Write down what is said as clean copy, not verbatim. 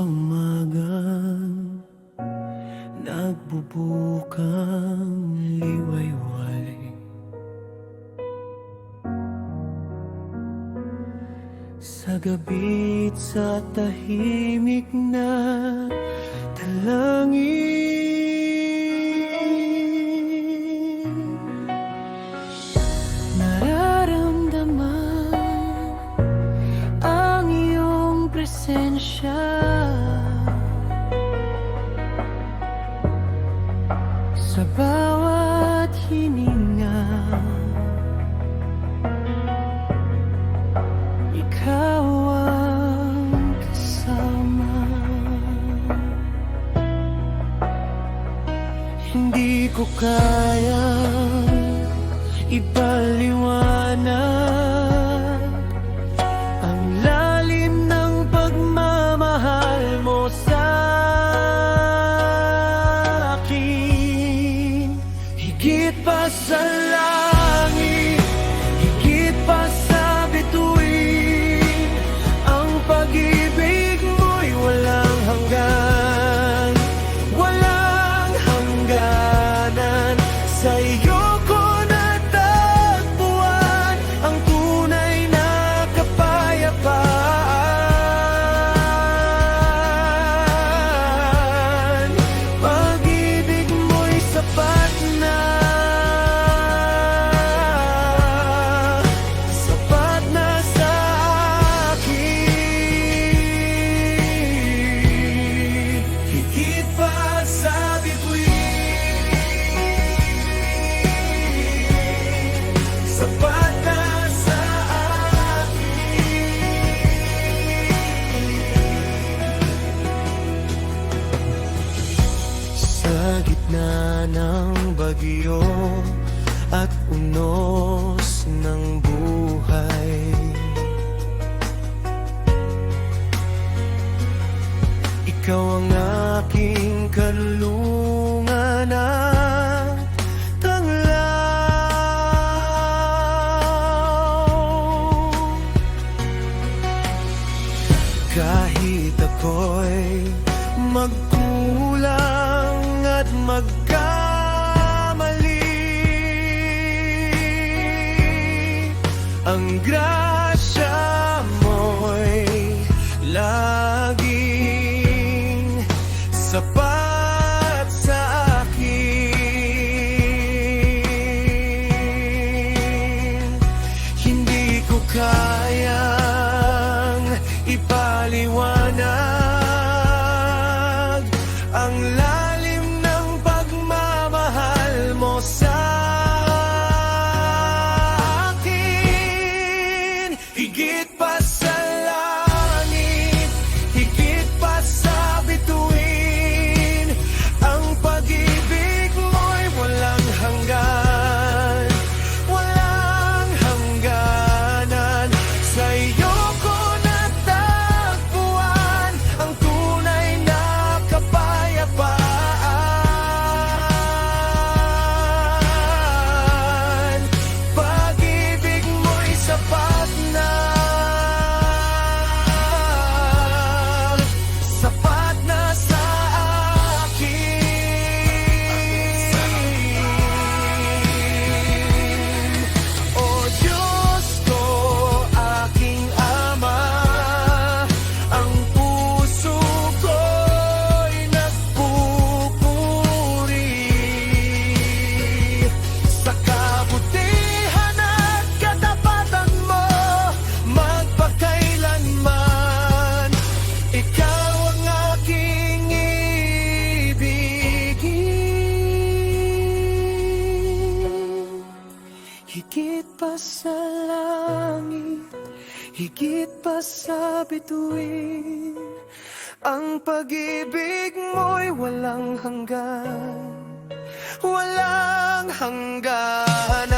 umaga, nagbubukang liwayway. Sa gabi't sa tahimik na dalangin, nararamdaman ang iyong presensya. Sa bawat hininga, ikaw ang kasama. Hindi ko kayang ipaliwanag ang lalim ng pagmamahal mo sa akin. Higit pa sa langit, higit pa sa bituin, ang pag-ibig mo'y walang hanggan, walang hangganan. Sa iyo ko natagpuan ang tunay na kapayapaan. Pag-ibig mo'y sapat na, sapat na sa akin. Higit pa sa bituin, sapat na sa akin. Sa gitna ng bagyo at unos ng buhay, ikaw ang aking kanlungan at tanglaw. Kahit ako'y magkulang at magkamali, ang grasya mo'y laging sapat sa akin. Hindi ko kayang ipaliwanag ang lalim ng pagmamahal mo sa akin. Higit pa sa langit, higit pa sa bituin, ang pag-ibig mo'y walang hanggan, walang hangganan. Sa iyo ko natagpuan ang tunay na kapayapaan. Pag-ibig mo'y sapat na, sapat na sa akin. O Diyos ko, aking Ama, ang puso ko'y nagpupuri sa kabutihan at katapatan mo magpakailanman. Ikaw ang aking ibigin. Higit pa sa langit, higit pa sa bituin, ang pag-ibig mo'y walang hanggan, walang hanggan.